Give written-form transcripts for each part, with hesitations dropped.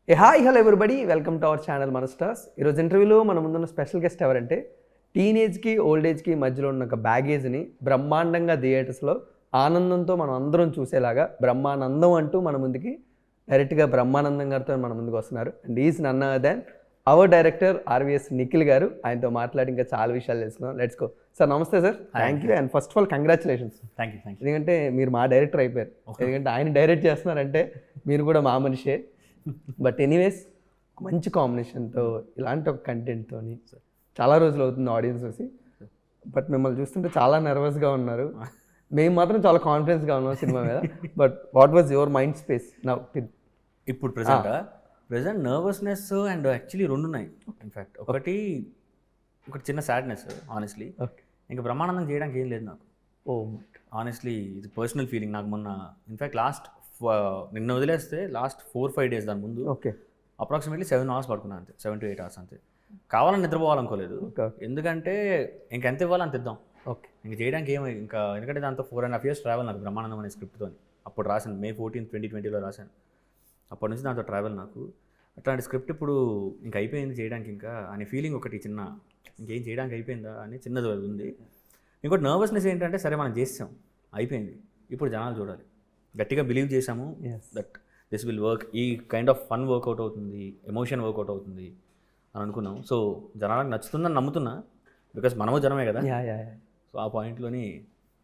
Hi hello everybody, welcome to our channel మన stars. ఈరోజు ఇంటర్వ్యూలో మన ముందున్న స్పెషల్ గెస్ట్ ఎవరంటే టీనేజ్కి ఓల్డ్ ఏజ్కి మధ్యలో ఉన్న ఒక బ్యాగేజ్ని బ్రహ్మాండంగా థియేటర్స్లో ఆనందంతో మనం అందరం చూసేలాగా బ్రహ్మానందం అంటూ మన ముందుకి డైరెక్ట్గా బ్రహ్మానందం గారితో మన ముందుకు వస్తున్నారు. And is none other than our director RVS Nikhil గారు. ఆయనతో మాట్లాడి ఇంకా చాలా విషయాలు తెలుసుకుందాం. Let's go. సార్ నమస్తే sir. Thank you and first of all congratulations. Thank you. ఎందుకంటే మీరు మా డైరెక్టర్ అయిపోయారు. ఎందుకంటే ఆయన డైరెక్ట్ చేస్తున్నారంటే మీరు కూడా మా మనిషే. బట్ ఎనీవేస్ మంచి కాంబినేషన్తో ఇలాంటి ఒక కంటెంట్తో చాలా రోజులు అవుతుంది ఆడియన్స్ వచ్చి. బట్ మిమ్మల్ని చూస్తుంటే చాలా నర్వస్గా ఉన్నారు. మేము మాత్రం చాలా కాన్ఫిడెన్స్గా ఉన్నాం సినిమా మీద. But what was your mind space now? ఇప్పుడు ప్రెసెంట్ నర్వస్నెస్ అండ్ యాక్చువల్లీ రెండు ఉన్నాయి. ఇన్ఫ్యాక్ట్ ఒకటి చిన్న సాడ్నెస్ ఆనెస్ట్లీ. ఇంకా బ్రహ్మానందం చేయడానికి ఏం లేదు నాకు. ఆనెస్ట్లీ ఇది పర్సనల్ ఫీలింగ్. నాకు మొన్న ఇన్ఫ్యాక్ట్ నిన్న వదిలేస్తే లాస్ట్ 4-5 days దాని ముందు అప్రాక్సిమేట్లీ 7 hours పడుకున్నాను అంతే, 7 to 8 hours అంతే. కావాలని నిద్రపోవాలనుకోలేదు. ఎందుకంటే ఇంకెంత ఇవ్వాలి అంత ఇద్దాం. ఇంక చేయడానికి ఇంకా ఎందుకంటే దాంతో 4.5 years ట్రావెల్ నాకు బ్రహ్మానందం అనే స్క్రిప్ట్తో. అప్పుడు రాశాను May 14, 2020 రాశాను. అప్పటి నుంచి దాంతో ట్రావెల్ నాకు. అట్లాంటి స్క్రిప్ట్ ఇప్పుడు ఇంకా అయిపోయింది చేయడానికి ఇంకా అనే ఫీలింగ్ ఒకటి చిన్న, ఇంకేం చేయడానికి అయిపోయిందా అని చిన్నది ఉంది. ఇంకోటి నర్వస్నెస్ ఏంటంటే సరే మనం చేసాం అయిపోయింది, ఇప్పుడు జనాలు చూడాలి. గట్టిగా బిలీవ్ చేసాము దట్ దిస్ విల్ వర్క్, ఈ కైండ్ ఆఫ్ ఫన్ వర్కౌట్ అవుతుంది, ఎమోషన్ వర్కౌట్ అవుతుంది అని అనుకున్నాం. సో జనాలకు నచ్చుతుందని నమ్ముతున్నా, బికాస్ మనము జనమే కదా. సో ఆ పాయింట్లోని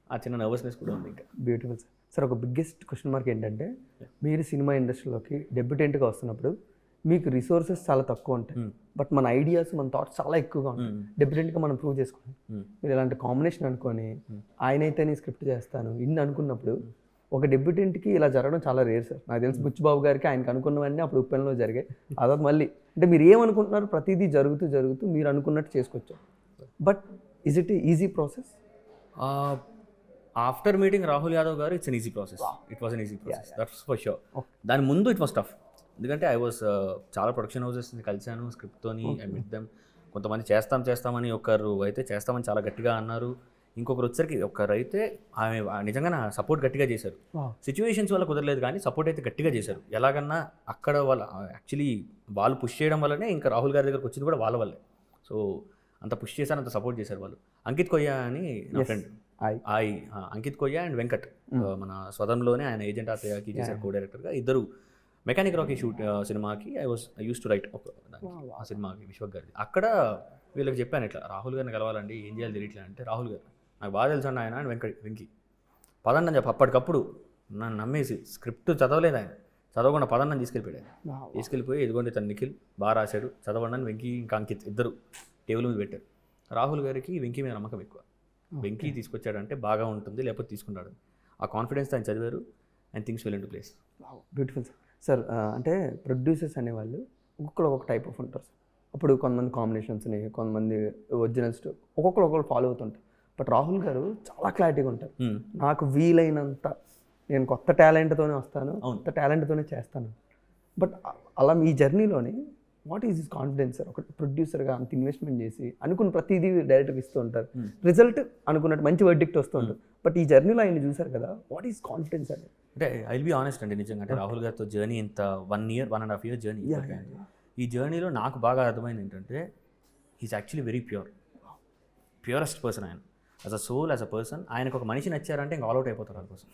ఆ చిన్న నర్వస్నెస్ కూడా ఉంది. ఇంకా బ్యూటిఫుల్ సార్. సార్ ఒక బిగ్గెస్ట్ క్వశ్చన్ మార్క్ ఏంటంటే మీరు సినిమా ఇండస్ట్రీలోకి డెబ్యూటెంట్గా వస్తున్నప్పుడు మీకు రిసోర్సెస్ చాలా తక్కువ ఉంటాయి, బట్ మన ఐడియాస్ మన థాట్స్ చాలా ఎక్కువగా ఉంటాయి. డెబ్యూటెంట్గా మనం ప్రూవ్ చేసుకుంటాం. మీరు ఇలాంటి కాంబినేషన్ అనుకొని ఆయనైతే నేను స్క్రిప్ట్ చేస్తాను ఇన్ని అనుకున్నప్పుడు ఒక డెబ్యూటెంట్కి ఇలా జరగడం చాలా రేర్ సార్. నాకు తెలిసి బుచ్చిబాబు గారికి ఆయనకు అనుకున్నవన్నీ అప్పుడు ఉప్పెన్లో జరిగాయి. అదే మళ్ళీ అంటే మీరు ఏమనుకుంటున్నారు ప్రతిదీ జరుగుతూ మీరు అనుకున్నట్టు చేసుకోవచ్చు. But is it easy process? After meeting Rahul Yadav గారు it's an easy process. It was an easy process, that's for sure. దాని ముందు ఇట్ వాస్ టఫ్. ఎందుకంటే ఐ వాస్ చాలా ప్రొడక్షన్ హౌసెస్ని కలిశాను స్క్రిప్ట్తోని. I మిట్ them. కొంతమంది చేస్తామని ఒకరు అయితే చేస్తామని చాలా గట్టిగా అన్నారు. ఇంకొకరు వచ్చరికి ఒకరు అయితే ఆమె నిజంగా నా సపోర్ట్ గట్టిగా చేశారు. సిచ్యువేషన్స్ వల్ల కుదరలేదు కానీ సపోర్ట్ అయితే గట్టిగా చేశారు. ఎలాగన్నా అక్కడ యాక్చువల్లీ వాళ్ళు పుష్ చేయడం వల్లనే ఇంకా రాహుల్ గారి దగ్గరకు వచ్చింది కూడా వాళ్ళ వల్లే. సో అంత పుష్ చేశారు, అంత సపోర్ట్ చేశారు వాళ్ళు. అంకిత్ కొయ్య అని నా ఫ్రెండ్, అంకిత్ కొయ్య అండ్ వెంకట్ మన స్వదంలోనే ఆయన ఏజెంట్ ఆత్రేయకి చేశారు కో డైరెక్టర్గా. ఇద్దరు మెకానిక్ రాకీ సినిమాకి ఐ యూస్ టు రైట్ ఆ సినిమాకి విశ్వక్ గారి. అక్కడ వీళ్ళకి చెప్పాను ఇట్లా రాహుల్ గారిని కలవాలండి, ఏం చేయాలి తెలియట్లే అంటే, రాహుల్ గారు నాకు బాగా తెలుసు అండి ఆయన అండ్ వెంకీ పదండి అని చెప్పి అప్పటికప్పుడు నన్ను నమ్మేసి స్క్రిప్ట్ చదవలేదు ఆయన, చదవకుండా పదండి తీసుకెళ్ళిపోయి ఇదిగోండి తను నిఖిల్ బాగా రాశాడు చదవండి అని వెంకీ ఇంకా అంకిత్ ఇద్దరు టేబుల్ మీద పెట్టారు. రాహుల్ గారికి వెంకీ మీద నమ్మకం ఎక్కువ. వెంకీ తీసుకొచ్చాడంటే బాగా ఉంటుంది, లేకపోతే తీసుకుంటాడు. ఆ కాన్ఫిడెన్స్ ఆయన చదివారు and things will in to place. Beautiful sir. అంటే ప్రొడ్యూసర్స్ అనేవాళ్ళు ఒక్కొక్క టైప్ ఆఫ్ ఉంటారు సార్. అప్పుడు కొంతమంది కాంబినేషన్స్ని, కొంతమంది ఒరిజినల్స్ ఒక్కొక్కరు ఫాలో అవుతుంటారు. బట్ రాహుల్ గారు చాలా క్లారిటీగా ఉంటారు. నాకు వీలైనంత నేను కొత్త టాలెంట్తోనే వస్తాను, కొత్త టాలెంట్తోనే చేస్తాను. బట్ అలా మీ జర్నీలోని what is his confidence sir? ఒక ప్రొడ్యూసర్గా అంత ఇన్వెస్ట్మెంట్ చేసి అనుకున్న ప్రతిదీ డైరెక్ట్గా ఇస్తూ ఉంటారు, రిజల్ట్ అనుకున్నట్టు మంచి వర్డిక్ట్ వస్తూ ఉంటుంది. బట్ ఈ జర్నీలో ఆయన చూసారు కదా, వాట్ ఈజ్ కాన్ఫిడెన్స్ అండి? అంటే ఐ విల్ బి ఆనెస్ట్ అండి, నిజంగా అంటే రాహుల్ గారితో జర్నీ ఇంత 1.5 year జర్నీ. ఈ జర్నీలో నాకు బాగా అర్థమైంది ఏంటంటే he's actually very purest person. ఆయన as a soul, as a person ఆయనకు ఒక మనిషి నచ్చారంటే ఇంకా ఆల్అవుట్ అయిపోతారు వాళ్ళ కోసం.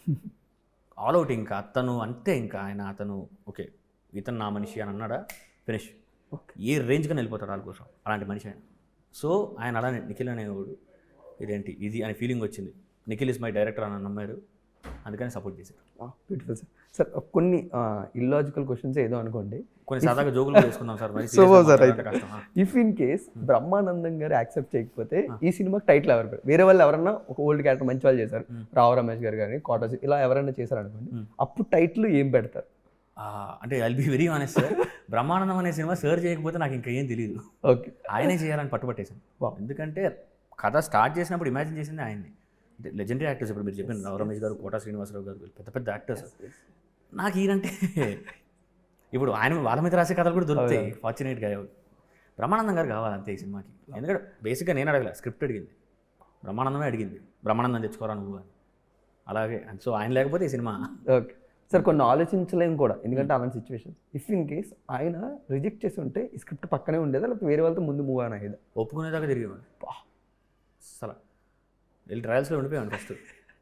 ఆల్అవుట్ ఇంకా అతను అంతే. ఇంకా అతను ఓకే ఇతను నా మనిషి అని అన్నాడా ఫినిష్. ఏ రేంజ్గా వెళ్ళిపోతాడు వాళ్ళ కోసం, అలాంటి మనిషి ఆయన. సో ఆయన అలానే నిఖిల్ అనేవాడు ఇదేంటి ఇది అనే ఫీలింగ్ వచ్చింది. నిఖిల్ ఇస్ మై డైరెక్టర్ అని నమ్మాడు, అందుకని సపోర్ట్ చేశారు. Beautiful sir. సార్ కొన్ని ఇల్లాజికల్ క్వశ్చన్స్ ఏదో అనుకోండి, కొన్ని సాదాగా జోకులు వేసుకున్నాం sir. If in case Brahmanandam గారు యాక్సెప్ట్ చేయకపోతే ఈ సినిమాకి టైటిల్ ఎవరు పెడతారు? వేరే వాళ్ళు ఎవరన్నా ఒక ఓల్డ్ క్యారెక్టర్ మంచి వాళ్ళు చేశారు, రావు రమేష్ గారు కానీ కోట ఇలా ఎవరైనా చేశారు అనుకోండి, అప్పుడు టైటిల్ ఏం పెడతారు? అంటే I will be very honest sir, Brahmanandam అనే సినిమా సార్ చేయకపోతే నాకు ఇంకా ఏం తెలియదు. ఓకే, ఆయనే చేయాలని పట్టుబట్టేశాను. ఎందుకంటే కథ స్టార్ట్ చేసినప్పుడు ఇమాజిన్ చేసింది ఆయన్ని. అంటే లెజెండరీ యాక్టర్స్ ఇప్పుడు మీరు చెప్పిన రావు రమేష్ గారు, కోట శ్రీనివాసరావు గారు, పెద్ద పెద్ద యాక్టర్స్. నాకు ఈయనంటే ఇప్పుడు ఆయన వాళ్ళ మీద రాసే కథలు కూడా దొరుకుతాయి ఫార్చునేట్గా. బ్రహ్మానందం గారు కావాలంతే ఈ సినిమాకి. ఎందుకంటే బేసిక్గా నేను అడగల, స్క్రిప్ట్ అడిగింది, బ్రహ్మానందమే అడిగింది బ్రహ్మానందం తెచ్చుకోరా నువ్వు అని. అలాగే సో ఆయన లేకపోతే ఈ సినిమా. ఓకే, సార్ కొన్ని ఆలోచించలేము కూడా, ఎందుకంటే అలాంటి సిచ్యువేషన్. ఇఫ్ ఇన్ కేస్ ఆయన రిజెక్ట్ చేసి ఉంటే ఈ స్క్రిప్ట్ పక్కనే ఉండేదా, లేకపోతే వేరే వాళ్ళతో ముందు మూవ్ అని అయ్యేదా? ఒప్పుకునేదాకా తిరిగేవాడు అసలు. వెళ్ళి ట్రయల్స్లో ఉండిపోయాను ఫస్ట్.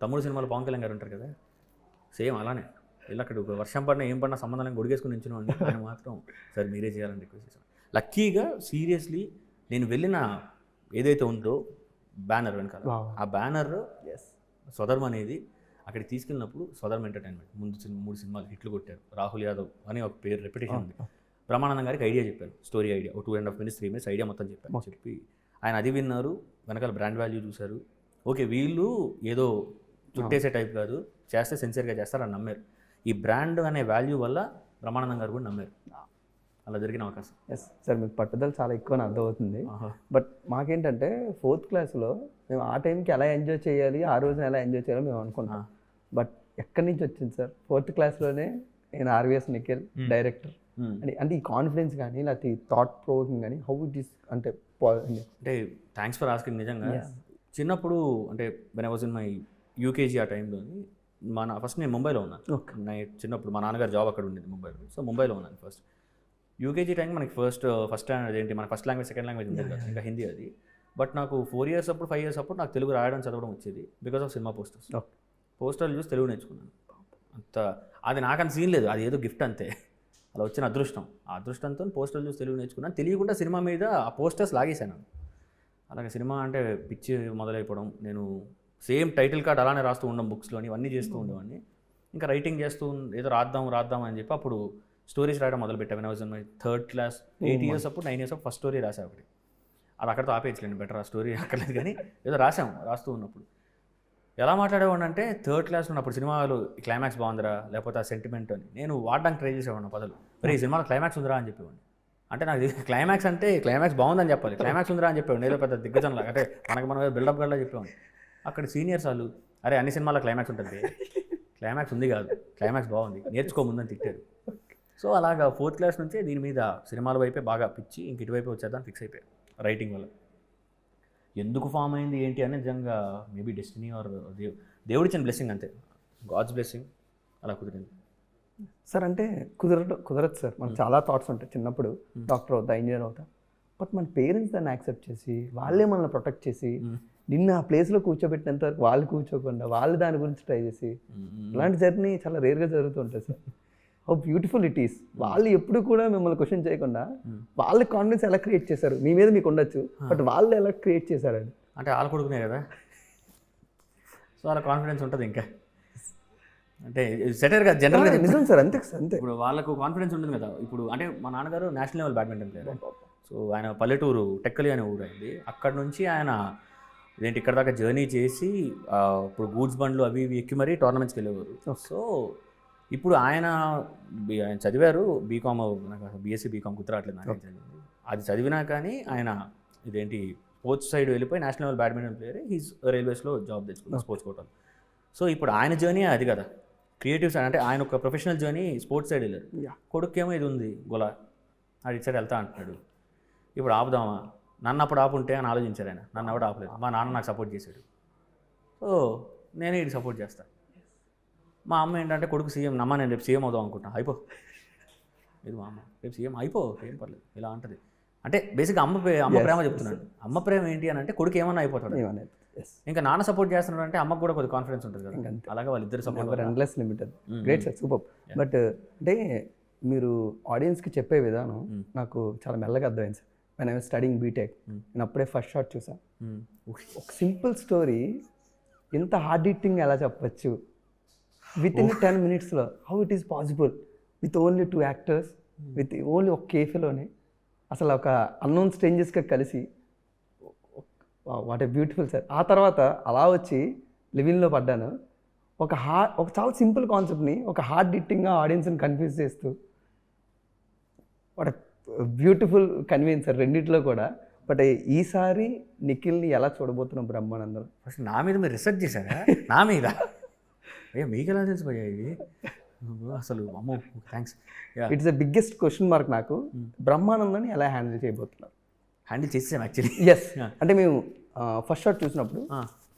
తమ్ముడు సినిమాలో పవన్ కళ్యాణ్ గారు ఉంటారు కదా, సేమ్ అలానే వెళ్ళి అక్కడ వర్షం పడినా ఏం పడినా సంబంధం గొడిగేసుకుని నించున్నాం అండి. ఆయన మాత్రం సార్ మీరే చేయాలని రిక్వెస్ట్ చేశాను. లక్కీగా సీరియస్లీ నేను వెళ్ళిన ఏదైతే ఉందో బ్యానర్ వెనకాల, ఆ బ్యానర్ స్వధర్మ అనేది అక్కడికి తీసుకెళ్ళినప్పుడు స్వధర్మ ఎంటర్టైన్మెంట్ ముందు 3 సినిమాలు హిట్లు కొట్టారు. రాహుల్ యాదవ్ అని ఒక పేరు రెప్యుటేషన్ ఉంది. బ్రహ్మానందం గారికి ఐడియా చెప్పాను, స్టోరీ ఐడియా, ఒక 2.5 minutes 3 minutes ఐడియా మొత్తం చెప్పాను. చెప్పి ఆయన అది విన్నారు, వెనకాల బ్రాండ్ వాల్యూ చూశారు. ఓకే వీళ్ళు ఏదో చుట్టేసే టైప్ కాదు, చేస్తే సిన్సియర్గా చేస్తారని నమ్మారు. ఈ బ్రాండ్ అనే వాల్యూ వల్ల బ్రహ్మానందం గారు కూడా నమ్మారు. అలా జరిగిన అవకాశం. ఎస్ సార్, మీకు పట్టుదల చాలా ఎక్కువ అర్థమవుతుంది. బట్ మాకేంటంటే 4th క్లాస్లో మేము ఆ టైంకి ఎలా ఎంజాయ్ చేయాలి, ఆ రోజున ఎలా ఎంజాయ్ చేయాలో మేము అనుకున్నాం. బట్ ఎక్కడి నుంచి వచ్చింది సార్? 4th క్లాస్లోనే నేను ఆర్వీఎస్ నిఖిల్ డైరెక్టర్ అంటే ఈ కాన్ఫిడెన్స్ కానీ, లేకపోతే ఈ థాట్ ప్రొవోకింగ్ కానీ, హౌ ఇట్ ఈస్ అంటే థ్యాంక్స్ ఫర్ ఆస్కింగ్. నిజంగా చిన్నప్పుడు అంటే when I was in my UKG ఆ టైంలో ఫస్ట్ నేను ముంబైలో ఉన్నాను. చిన్నప్పుడు మా నాన్నగారు జాబ్ అక్కడ ఉండేది ముంబైలో. సో ముంబైలో ఉన్నాను ఫస్ట్. యూకేజీ టైం మనకి ఫస్ట్ స్టాండర్డ్ ఏంటి, మన ఫస్ట్ లాంగ్వేజ్ సెకండ్ లాంగ్వేజ్ ఉండేది కదా, ఇంకా హిందీ అది. బట్ నాకు 4 years అప్పుడు 5 years అప్పుడు నాకు తెలుగు రాయడం చదవడం వచ్చేది బికాస్ ఆఫ్ సినిమా పోస్టర్స్. పోస్టర్లు చూసి తెలుగు నేర్చుకున్నాను. అంత అది నాకంత సీన్ లేదు, అది ఏదో గిఫ్ట్ అంతే, అలా వచ్చిన అదృష్టం. ఆ అదృష్టంతో పోస్టర్లు చూసి తెలుగు నేర్చుకున్నాను. తెలియకుండా సినిమా మీద ఆ పోస్టర్స్ లాగేశాను. అలాగే సినిమా అంటే పిచ్చి మొదలైపోవడం, నేను సేమ్ టైటిల్ కార్డ్ అలానే రాస్తూ ఉండడం బుక్స్లోని, ఇవన్నీ చేస్తూ ఉండేవాడిని. ఇంకా రైటింగ్ చేస్తూ ఏదో రాద్దాం అని చెప్పి అప్పుడు స్టోరీస్ రాయడం మొదలుపెట్టాను. When I was in my 3rd class, 8 years అప్పుడు 9 years అప్పుడు ఫస్ట్ స్టోరీ రాసా ఒకటి. అది అక్కడితో ఆపేయచ్చులేండి, బెటర్ ఆ స్టోరీ అక్కర్లేదు. కానీ ఏదో రాస్తూ ఉన్నప్పుడు ఎలా మాట్లాడేవాడిని అంటే 3rd class ఉన్నప్పుడు సినిమాలు క్లైమాక్స్ బాగుందిరా, లేకపోతే ఆ సెంటిమెంట్ అని నేను వాడడానికి ట్రై చేసేవాడిని పదాలు. మరి ఈ సినిమాలో క్లైమాక్స్ ఉందిరా అని చెప్పేవాడిని. అంటే నాకు క్లైమాక్స్ అంటే క్లైమాక్స్ బాగుందని చెప్పాలి, క్లైమాక్స్ ఉందిరా అని చెప్పేవాడిని. ఏదో పెద్ద దిగ్గజంలా అంటే మనం బిల్డప్ గల్లా చెప్పేవాడిని. అక్కడ సీనియర్స్ వాళ్ళు, అరే అన్ని సినిమాల్లో క్లైమాక్స్ ఉంటుంది, క్లైమాక్స్ ఉంది కాదు, క్లైమాక్స్ బాగుంది, నేర్చుకోముందని తిట్టారు. సో అలాగా 4th class నుంచే దీని మీద సినిమాల వైపే బాగా పిచ్చి, ఇంక ఇటువైపు వచ్చేద్దాన్ని ఫిక్స్ అయిపోయాను రైటింగ్ వల్ల. ఎందుకు ఫామ్ అయింది ఏంటి అని నిజంగా మేబీ డెస్టినీ ఆర్ దేవుడిచ్చిన బ్లెస్సింగ్ అంతే, గాడ్స్ బ్లెస్సింగ్, అలా కుదిరింది. సార్ అంటే కుదరదు సార్. మనకు చాలా థాట్స్ ఉంటాయి. చిన్నప్పుడు డాక్టర్ అవుతా, ఇంజనీర్ అవుతా, బట్ మన పేరెంట్స్ దాన్ని యాక్సెప్ట్ చేసి, వాళ్ళే మనల్ని ప్రొటెక్ట్ చేసి, నిన్న ఆ ప్లేస్లో కూర్చోబెట్టినంత వరకు వాళ్ళు కూర్చోకుండా వాళ్ళు దాని గురించి ట్రై చేసి, ఇలాంటి జర్నీ చాలా రేర్గా జరుగుతుంటుంది sir. How beautiful it is. వాళ్ళు ఎప్పుడు కూడా మిమ్మల్ని క్వశ్చన్ చేయకుండా వాళ్ళ కాన్ఫిడెన్స్ ఎలా క్రియేట్ చేశారు, మీ మీద మీకు ఉండొచ్చు, బట్ వాళ్ళు ఎలా క్రియేట్ చేశారండి అంటే వాళ్ళు కొడుకునే కదా, సో వాళ్ళ కాన్ఫిడెన్స్ ఉంటుంది. ఇంకా అంటే సెటర్ కదా జనరల్గా నిజం సార్, అంతే అంతే. ఇప్పుడు వాళ్ళకు కాన్ఫిడెన్స్ ఉంటుంది కదా. ఇప్పుడు అంటే మా నాన్నగారు national level badminton player. So ఆయన పల్లెటూరు టెక్కలి అనే ఊరు అయింది. అక్కడ నుంచి ఆయన ఇదేంటి ఇక్కడ దాకా జర్నీ చేసి ఇప్పుడు గూడ్స్ బండ్లు అవి ఇవి ఎక్కి మరీ టోర్నమెంట్స్కి వెళ్ళేవారు. సో ఇప్పుడు ఆయన చదివారు బీకామ్, నాకు బీఎస్సీ బీకామ్ గుర్తురావట్లేదు నాకు చదివింది. అది చదివినా కానీ ఆయన ఇదేంటి స్పోర్ట్స్ సైడ్ వెళ్ళిపోయి national level badminton player. He's రైల్వేస్లో జాబ్ తెచ్చుకున్నాను స్పోర్ట్స్ కోటాలో. సో ఇప్పుడు ఆయన జర్నీ అది కదా, క్రియేటివ్ సైడ్. అంటే ఆయన ఒక ప్రొఫెషనల్ జర్నీ స్పోర్ట్స్ సైడ్ వెళ్ళారు. కొడుకేమో ఇది ఉంది గొల, అది ఇటు సైడ్ వెళ్తా అంటున్నాడు. ఇప్పుడు ఆపుదామా, నన్ను అప్పుడు ఆపుంటే అని ఆలోచించారు ఆయన. నన్ను ఎవడు ఆపలేదు, మా నాన్న నాకు సపోర్ట్ చేశాడు. సో నేనే ఇది సపోర్ట్ చేస్తాను. మా అమ్మ ఏంటంటే కొడుకు సీఎం, నమ్మ నేను రేపు సీఎం అవుదాం అనుకుంటా, అయిపో ఇది మా అమ్మ, రేపు సీఎం అయిపో ఏం పర్లేదు ఇలా అంటది. అంటే బేసిక్గా అమ్మ ప్రేమ చెప్తున్నాడు. అమ్మ ప్రేమ ఏంటి అని అంటే కొడుకు ఏమన్నా అయిపోతాడు. ఇంకా నాన్న సపోర్ట్ చేస్తున్నాడు అంటే అమ్మకు కూడా కొద్దిగా కాన్ఫిడెన్స్ ఉంటుంది కదా. అలాగే వాళ్ళిద్దరు support endless limited. Great sir, super. But అంటే మీరు ఆడియన్స్కి చెప్పే విధానం నాకు చాలా మెల్లగా అర్థమైంది sir. When I was studying BTech, నేను అప్పుడే ఫస్ట్ షాట్ చూసాను. ఒక సింపుల్ స్టోరీ ఇంత హార్డ్ హిట్టింగ్ ఎలా చెప్పచ్చు within 10 minutes, how it is possible with only 2 actors, with only ఒక కేఫేలోనే అసలు ఒక అన్నోన్ స్ట్రేంజర్స్గా కలిసి, వాట్ ఏ బ్యూటిఫుల్ సార్. ఆ తర్వాత అలా వచ్చి లివింగ్లో పడ్డాను. ఒక చాలా సింపుల్ కాన్సెప్ట్ని ఒక హార్డ్ హిట్టింగ్గా ఆడియన్స్ని కన్ఫ్యూజ్ చేస్తూ, వాట్ బ్యూటిఫుల్ కన్వీన్స్ సార్ రెండింటిలో కూడా. బట్ ఈసారి నిఖిల్ని ఎలా చూడబోతున్నాం బ్రహ్మానందం? ఫస్ట్ నా మీద మీరు రిసర్చ్ చేశారా? నా మీద అయ్యా మీకు ఎలా తెలిసిపోయాయి ఇవి అసలు? అమ్మో thanks. It's the biggest question mark నాకు. బ్రహ్మానందాన్ని ఎలా హ్యాండిల్ చేయబోతున్నారు? హ్యాండిల్ చేసాం యాక్చువల్లీ. ఎస్, అంటే మేము ఫస్ట్ షాట్ చూసినప్పుడు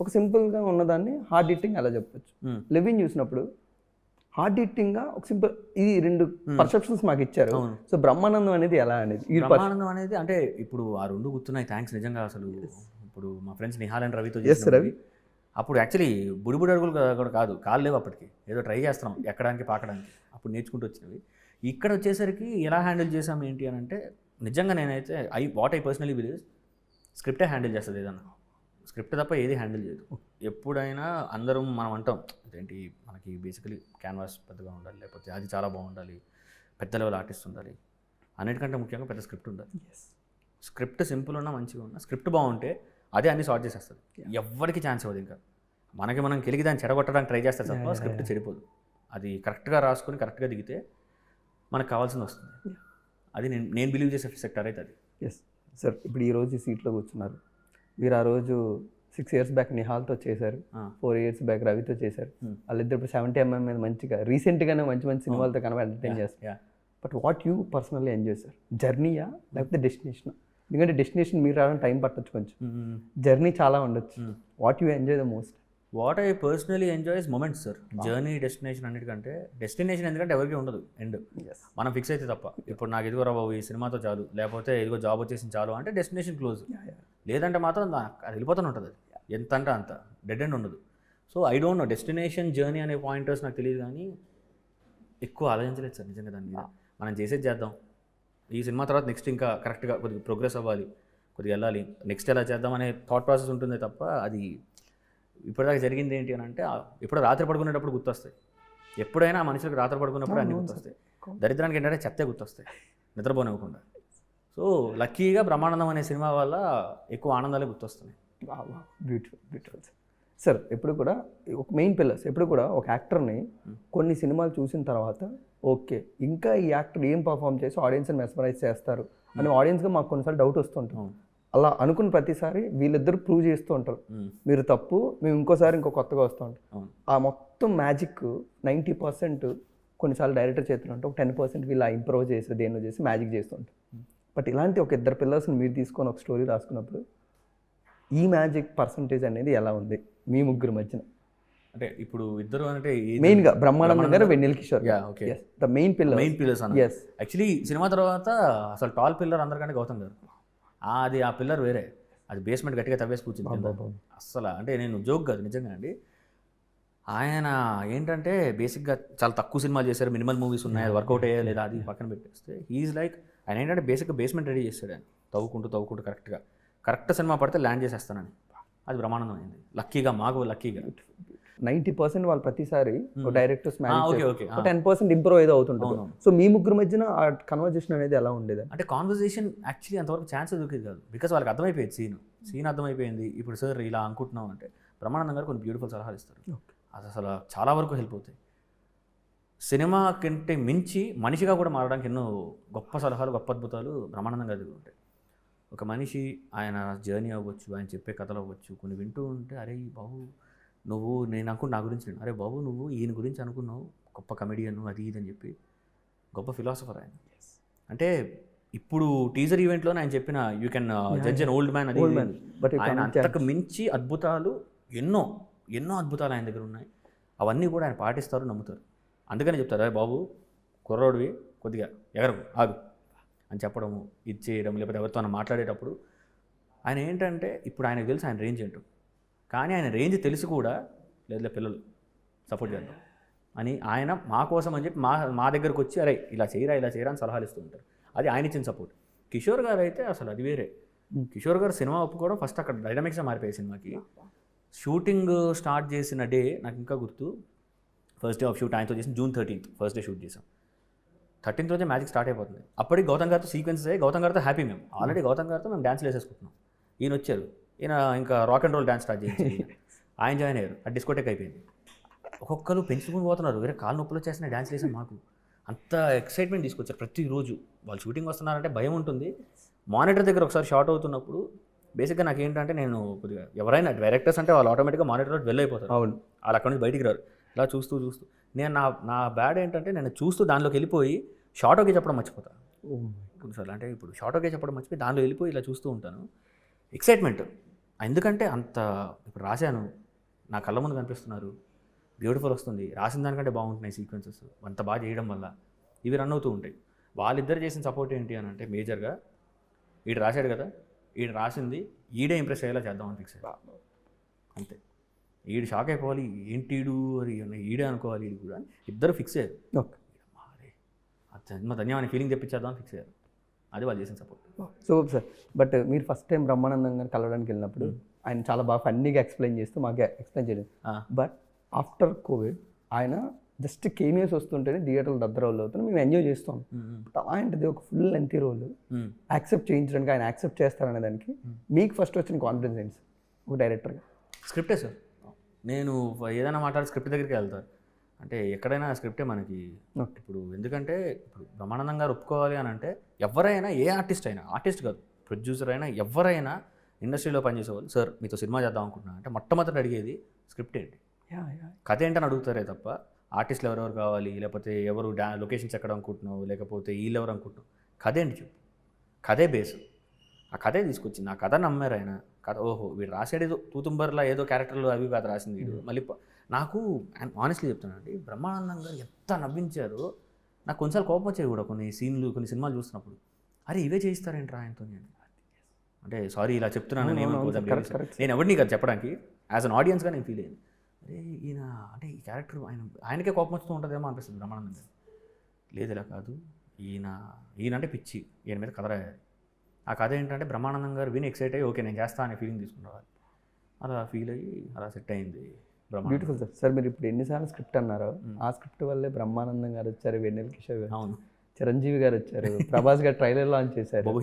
ఒక సింపుల్గా ఉన్నదాన్ని హార్డ్ హిట్టింగ్ ఎలా చెప్పచ్చు, లివింగ్ చూసినప్పుడు హార్డ్ హిట్టింగ్గా ఒక సింపుల్ ఇది 2 పర్సెప్షన్స్ మాకు ఇచ్చారు. సో బ్రహ్మానందం అనేది ఎలా అనేది బ్రహ్మానందం అనేది అంటే ఇప్పుడు ఆ 2 గుర్తున్నాయి. థ్యాంక్స్ నిజంగా. అసలు ఇప్పుడు మా ఫ్రెండ్స్ నిహాల్ అండ్ రవితో చేసిన అప్పుడు యాక్చువల్లీ బుడిబుడి అడుగులు కూడా కాదు, కాలు లేవు అప్పటికి, ఏదో ట్రై చేస్తున్నాం ఎక్కడానికి పాకడానికి, అప్పుడు నేర్చుకుంటూ వచ్చినవి. ఇక్కడ వచ్చేసరికి ఎలా హ్యాండిల్ చేసాం ఏంటి అని అంటే, నిజంగా నేనైతే వాట్ ఐ పర్సనలీ బిలీవ్ స్క్రిప్టే హ్యాండిల్ చేస్తుంది. ఏదన్నా స్క్రిప్ట్ తప్ప ఏది హ్యాండిల్ చేయదు. ఎప్పుడైనా అందరం మనం అంటాం ఏంటి, మనకి బేసికలీ క్యాన్వాస్ పెద్దగా ఉండాలి, లేకపోతే అది చాలా బాగుండాలి, పెద్ద లెవెల్ ఆర్టిస్ట్ ఉండాలి, అన్నిటికంటే ముఖ్యంగా పెద్ద స్క్రిప్ట్ ఉండాలి. స్క్రిప్ట్ సింపుల్ ఉన్నా మంచిగా ఉన్నా స్క్రిప్ట్ బాగుంటే అదే అన్ని సార్ట్ చేసేస్తుంది. ఎవరికి ఛాన్స్ ఇవ్వదు. ఇంకా మనం కెలిగి దాన్ని చెడగొట్టడానికి ట్రై చేస్తారు తప్ప స్క్రిప్ట్ చెడిపోదు. అది కరెక్ట్గా రాసుకొని కరెక్ట్గా దిగితే మనకు కావాల్సింది వస్తుంది. అది నేను బిలీవ్ చేసే సెక్టర్ అయితే అది. ఎస్ సార్, ఇప్పుడు ఈరోజు ఈ సీట్లో కూర్చున్నారు. మీరు ఆ రోజు 6 years బ్యాక్ నిహాల్తో చేశారు, 4 years బ్యాక్ రవితో చేశారు. వాళ్ళిద్దరు ఇప్పుడు 70mm మీద మంచిగా రీసెంట్గానే మంచి మంచి సినిమాలతో కనుక ఎంటర్టైన్ చేస్తారు. But what you personally enjoy sir, జర్నీయా లేకపోతే డెస్టినేషన్? ఎందుకంటే డెస్టినేషన్ మీరు రావడం టైం పట్టచ్చు, కొంచెం జర్నీ చాలా ఉండొచ్చు. What you enjoy the most? What I personally enjoy is moments sir. Journey destination అన్నిటికంటే డెస్టినేషన్ ఎందుకంటే ఎవరికి ఉండదు ఎండ్, మనం ఫిక్స్ అయితే తప్ప. ఇప్పుడు నాకు ఇదిగో రాబో ఈ సినిమాతో చాలు, లేకపోతే ఇదిగో జాబ్ వచ్చేసి చాలు అంటే డెస్టినేషన్ క్లోజ్. లేదంటే మాత్రం అది వెళ్ళిపోతూనే ఉంటుంది. అది ఎంత అంటే అంత డెడ్ ఎండ్ ఉండదు. So I don't know destination journey అనే పాయింటర్స్ నాకు తెలియదు, కానీ ఎక్కువ ఆలోచించలేదు సార్ నిజంగా దాని మీద. మనం చేసేది చేద్దాం, ఈ సినిమా తర్వాత నెక్స్ట్ ఇంకా కరెక్ట్గా కొద్దిగా ప్రోగ్రెస్ అవ్వాలి, కొద్దిగా వెళ్ళాలి, నెక్స్ట్ ఎలా చేద్దాం అనే థాట్ ప్రాసెస్ ఉంటుందే తప్ప అది ఇప్పటిదాకా జరిగింది ఏంటి అని అంటే, ఇప్పుడు రాత్రి పడుకునేటప్పుడు గుర్తొస్తాయి. ఎప్పుడైనా మనుషులకు రాత్రి పడుకున్నప్పుడు అన్నీ గుర్తొస్తాయి. దరిద్రానికి ఏంటంటే చెత్తే గుర్తొస్తాయి నిద్రపోనివ్వకుండా. సో లక్కీగా బ్రహ్మానందం అనే సినిమా వల్ల ఎక్కువ ఆనందాలే గుర్తొస్తున్నాయి. Beautiful beautiful sir. ఎప్పుడు కూడా ఒక మెయిన్ పిల్లర్స్, ఎప్పుడు కూడా ఒక యాక్టర్ని కొన్ని సినిమాలు చూసిన తర్వాత ఓకే ఇంకా ఈ యాక్టర్ ఏం పర్ఫామ్ చేసి ఆడియన్స్ని మెస్మరైజ్ చేస్తారు అని ఆడియన్స్గా మాకు కొన్నిసార్లు డౌట్ వస్తుంటాం. అలా అనుకున్న ప్రతిసారి వీళ్ళిద్దరు ప్రూవ్ చేస్తూ ఉంటారు, మీరు తప్పు, మేము ఇంకోసారి ఇంకో కొత్తగా వస్తూ ఉంటాం. ఆ మొత్తం మ్యాజిక్ 90% కొన్నిసార్లు డైరెక్టర్ చేతులు ఉంటాం, 10% వీళ్ళు ఇంప్రూవ్ చేసి దేన్నో చేసి మ్యాజిక్ చేస్తూ ఉంటాం. బట్ ఇలాంటి ఒక 2 పిల్లర్స్ని మీరు తీసుకొని ఒక స్టోరీ రాసుకున్నప్పుడు ఈ మ్యాజిక్ పర్సంటేజ్ అనేది ఎలా ఉంది మీ ముగ్గురు మధ్యన? అంటే ఇప్పుడు ఇద్దరు అంటే మెయిన్గా బ్రహ్మానందం గారు, Vennela Kishore. The main pillars. Actually cinema తర్వాత అసలు టాల్ పిల్లర్ అందరికంటే గౌతమ్ గారు. అది ఆ పిల్లర్ వేరే, అది బేస్మెంట్ గట్టిగా తవ్వేసి కూర్చుంది అస్సలు. అంటే నేను జోక్ కాదు నిజంగా అండి. ఆయన ఏంటంటే బేసిక్గా చాలా తక్కువ సినిమాలు చేశారు, మినిమల్ మూవీస్ ఉన్నాయి, అది వర్కౌట్ అయ్యా లేదా అది పక్కన పెట్టేస్తే ఈజ్ లైక్ ఆయన ఏంటంటే బేసిక్గా బేస్మెంట్ రెడీ చేస్తాడు ఆయన, తవ్వుకుంటూ కరెక్ట్ సినిమా పడితే ల్యాండ్ చేసేస్తానని. అది బ్రహ్మానందం అయింది లక్కీగా, మాకు లక్కీగా. 90% వాళ్ళు ప్రతిసారి డైరెక్టర్స్ 10% ఇంప్రూవ్ ఏదో అవుతుంటుంది. సో మీ ముగ్గురు మధ్యన ఆ కన్వర్జేషన్ అనేది ఎలా ఉండేది? అంటే కాన్వర్జేషన్ యాక్చువల్లీ అంతవరకు ఛాన్స్ దొరికేది కాదు, బికాస్ వాళ్ళకి అర్థమైపోయేది సీన్ అర్థమైపోయింది. ఇప్పుడు సార్ ఇలా అనుకుంటున్నాం అంటే బ్రహ్మానందం గారు కొన్ని బ్యూటిఫుల్ సలహాలు ఇస్తారు, అది అసలు చాలా వరకు హెల్ప్ అవుతాయి. సినిమా కంటే మించి మనిషిగా కూడా మారడానికి ఎన్నో గొప్ప సలహాలు, గొప్ప అద్భుతాలు బ్రహ్మానందం గారి దగ్గర ఉంటాయి. ఒక మనిషి ఆయన జర్నీ అవ్వచ్చు, ఆయన చెప్పే కథలు అవ్వచ్చు, కొన్ని వింటూ ఉంటే అరే బాబు నువ్వు, నేను అనుకున్న నా గురించి అరే బాబు నువ్వు ఈయన గురించి అనుకున్నావు, గొప్ప కమెడియన్ అది ఇది అని చెప్పి గొప్ప ఫిలాసఫర్ ఆయన. అంటే ఇప్పుడు టీజర్ ఈవెంట్లోనే ఆయన చెప్పిన you can judge an old man, అది ఆయన అంతకు మించి అద్భుతాలు ఎన్నో అద్భుతాలు ఆయన దగ్గర ఉన్నాయి. అవన్నీ కూడా ఆయన పాటిస్తారు, నమ్ముతారు. అందుకని చెప్తారు అరే బాబు కుర్రోడివి కొద్దిగా ఎగరకు ఆగు అని చెప్పడము, ఇది చేయడం, లేకపోతే ఎవరితో మాట్లాడేటప్పుడు ఆయన ఏంటంటే ఇప్పుడు ఆయనకు తెలుసు ఆయన రేంజ్ ఏంటో, కానీ ఆయన రేంజ్ తెలిసి కూడా లేదు పిల్లలు సపోర్ట్ చేద్దాం అని ఆయన మా కోసం అని చెప్పి మా దగ్గరకు వచ్చి అరే ఇలా చేయరా అని సలహాలు ఇస్తూ ఉంటారు. అది ఆయన ఇచ్చిన సపోర్ట్. కిషోర్ గారు అయితే అసలు అది వేరే. కిషోర్ గారు సినిమా ఒప్పుకోవడం ఫస్ట్ అక్కడ డైనమిక్స్గా మారిపోయాయి సినిమాకి. షూటింగ్ స్టార్ట్ చేసిన డే నాకు ఇంకా గుర్తు, ఫస్ట్ డే ఆఫ్ షూట్ ఆయనతో చేసిన June 13th first day shoot చేసాం. 13th రోజే మ్యాజిక్ స్టార్ట్ అయిపోతుంది. అప్పటికి గౌతమ్ గారితో సీక్వెన్స్ అయ్యి గౌతమ్ గారితో హ్యాపీ, మేము ఆల్రెడీ గౌతమ్ గారితో మేము డ్యాన్స్లు వేసేసుకుంటున్నాం. ఈయన వచ్చారు, ఈయన ఇంకా rock and roll dance start చేసి ఆయన జాయిన్ అయ్యారు. ఆ డిస్కోటెక్ అయిపోయింది. ఒక్కొక్కరు పెంచుకుని పోతున్నారు, వేరే కాలు నొప్పులు వచ్చేసిన డ్యాన్స్ వేసాం. మాకు అంత ఎక్సైట్మెంట్ తీసుకొచ్చారు. ప్రతిరోజు వాళ్ళు షూటింగ్ వస్తున్నారంటే భయం ఉంటుంది. మానిటర్ దగ్గర ఒకసారి షార్ట్ అవుతున్నప్పుడు బేసిక్గా నాకు ఏంటంటే, నేను కొద్దిగా ఎవరైనా డైరెక్టర్స్ అంటే వాళ్ళు ఆటోమేటిక్గా మానిటర్లో వెళ్ళైపోతారు. అవును, వాళ్ళు అక్కడ నుంచి బయటికి రారు. ఇలా చూస్తూ నేను నా బ్యాడ్ ఏంటంటే నేను చూస్తూ దానిలోకి వెళ్ళిపోయి షార్ట్ ఓకే చెప్పడం మర్చిపోతాను కొన్నిసార్లు. అంటే ఇప్పుడు షార్ట్ ఓకే చెప్పడం మర్చిపోయి దానిలో వెళ్ళిపోయి ఇలా చూస్తూ ఉంటాను. ఎక్సైట్మెంట్ ఎందుకంటే అంత ఇప్పుడు రాశాను, నా కళ్ళ ముందు కనిపిస్తున్నారు, బ్యూటిఫుల్ వస్తుంది, రాసిన దానికంటే బాగుంటున్నాయి సీక్వెన్సెస్, అంత బాగా చేయడం వల్ల ఇవి రన్ అవుతూ ఉంటాయి. వాళ్ళిద్దరు చేసిన సపోర్ట్ ఏంటి అని అంటే మేజర్గా ఈడు రాశాడు కదా, ఈడు రాసింది ఈడే ఇంప్రెస్ అయ్యేలా చేద్దామని ఫిక్స్ అయ్యాడు అంతే. ఈడు షాక్ అయిపోవాలి, ఏంటి ఈడు అది ఈడే అనుకోవాలి, ఈడు కూడా ఇద్దరు ఫిక్స్ అయ్యారు. ఓకే, జన్మ ధన్యవాని ఫీలింగ్ తెప్పించేద్దామని ఫిక్స్ అయ్యారు. అది వాళ్ళు చేసిన సపోర్ట్. Super sir. బట్ మీరు ఫస్ట్ టైం బ్రహ్మానందం గారిని కలవడానికి వెళ్ళినప్పుడు ఆయన చాలా బాగా ఫన్నీగా ఎక్స్ప్లెయిన్ చేస్తూ మాకు ఎక్స్ప్లెయిన్ చేయలేదు. బట్ ఆఫ్టర్ కోవిడ్ ఆయన జస్ట్ కేమియోస్ వస్తుంటేనే థియేటర్లు దద్దరవులు అవుతుంది, మేము ఎంజాయ్ చేస్తాం. బట్ అలాంటిది ఒక ఫుల్ లెంత్ రోల్ యాక్సెప్ట్ చేయించడానికి ఆయన యాక్సెప్ట్ చేస్తారనే దానికి మీకు ఫస్ట్ వచ్చిన కాన్ఫిడెన్స్ ఏంటి సార్ ఒక డైరెక్టర్గా? స్క్రిప్టే సార్. నేను ఏదైనా మాట్లాడి స్క్రిప్ట్ దగ్గరికి వెళ్తాను. అంటే ఎక్కడైనా స్క్రిప్టే మనకి. ఇప్పుడు ఎందుకంటే ఇప్పుడు బ్రహ్మానందం గారు ఒప్పుకోవాలి అని అంటే ఎవరైనా, ఏ ఆర్టిస్ట్ అయినా, ఆర్టిస్ట్ కాదు ప్రొడ్యూసర్ అయినా, ఎవరైనా ఇండస్ట్రీలో పనిచేసేవాళ్ళు, సార్ మీతో సినిమా చేద్దాం అనుకుంటున్నాను అంటే మొట్టమొదటి అడిగేది స్క్రిప్ట్ ఏంటి, కథ ఏంటని అడుగుతారే తప్ప ఆర్టిస్టులు ఎవరెవరు కావాలి, లేకపోతే ఎవరు లొకేషన్స్ ఎక్కడ అనుకుంటున్నావు, లేకపోతే వీళ్ళు ఎవరు అనుకుంటున్నావు, కథ ఏంటి చెప్పు, కథే బేస్. ఆ కథే తీసుకొచ్చింది, ఆ కథ నమ్మారు ఆయన. కథ ఓహో వీడు రాసేది తూతుంబర్లా ఏదో క్యారెక్టర్లు అవి కాదు రాసింది వీడు. మళ్ళీ నాకు ఆనెస్ట్లీ చెప్తానండి, బ్రహ్మానందం గారు ఎంత నవ్వించారో. నాకు కొన్నిసార్లు కోపం వచ్చేది కూడా కొన్ని సీన్లు, కొన్ని సినిమాలు చూస్తున్నప్పుడు, అరే ఇవే చేయిస్తారేంట్రా ఆయనతో. నేను అంటే సారీ ఇలా చెప్తున్నాను, నేను ఎవరిని కాదు చెప్పడానికి, యాజ్ అన్ ఆడియన్స్గా నేను ఫీల్ అయ్యింది. అరే ఈయన అంటే ఈ క్యారెక్టర్ ఆయనకే కోపం వస్తూ ఉంటుందేమో అనిపిస్తుంది బ్రహ్మానందం గారు. లేదు ఇలా కాదు, ఈయన అంటే పిచ్చి, ఈయన మీద కథ రాయాలి. ఆ కథ ఏంటంటే బ్రహ్మానందం గారు విని ఎక్సైట్ అయ్యి ఓకే నేను చేస్తా అనే ఫీలింగ్ తీసుకున్నారు. అలా ఫీల్ అయ్యి అలా సెట్ అయింది. Beautiful sir. సార్ మీరు ఇప్పుడు ఎన్నిసార్లు స్క్రిప్ట్ అన్నారో, ఆ స్క్రిప్ట్ వల్లే బ్రహ్మానందం గారు వచ్చారు, వెన్నెల కిషోర్ గారు, అవును, చిరంజీవి గారు వచ్చారు, ప్రభాస్ గారు ట్రైలర్ లాంచ్ చేశారు.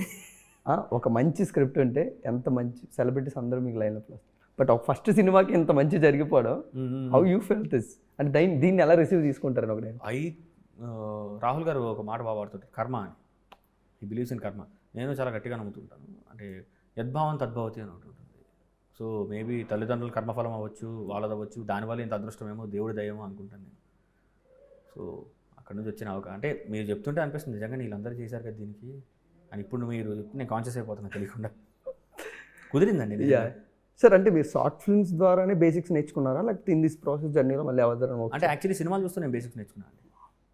ఒక మంచి స్క్రిప్ట్ ఉంటే ఎంత మంచి సెలబ్రిటీస్ అందరూ మీకు లైన్అప్లో వస్తారు. బట్ ఒక ఫస్ట్ సినిమాకి ఇంత మంచి జరిగిపోవడం, హౌ యూ ఫెల్ దిస్ అంటే దీన్ని ఎలా రిసీవ్ తీసుకుంటారని ఒకటి. రాహుల్ గారు ఒక మాట బాగా వాడుతుంటారు, కర్మ అని. ఈ బిలీవ్స్ ఇన్ కర్మ. నేను చాలా గట్టిగా నమ్ముతుంటాను. అంటే యద్భావం తద్భవతి అని ఒకటి ఉంటుంది. సో మేబీ తల్లిదండ్రులు కర్మఫలం అవ్వచ్చు, వాళ్ళది అవ్వచ్చు, దానివల్ల ఇంత అదృష్టమేమో దేవుడి దయేమో అనుకుంటాను నేను. సో అక్కడ నుంచి వచ్చిన అంటే మీరు చెప్తుంటే అనిపిస్తుంది నిజంగా వీళ్ళందరూ చేశారు కదా దీనికి అని. ఇప్పుడు మీరు నేను కాన్షియస్ అయిపోతున్నాను తెలియకుండా. కుదిరిందండి సార్. అంటే మీరు షార్ట్ ఫిల్మ్స్ ద్వారానే బేసిక్స్ నేర్చుకున్నారా, లేకపోతే ఇన్ దిస్ ప్రాసెస్ జర్నీలో మళ్ళీ అవసరం? అంటే యాక్చువల్లీ సినిమాలు చూస్తూ నేను బేసిక్స్ నేర్చుకున్నాను.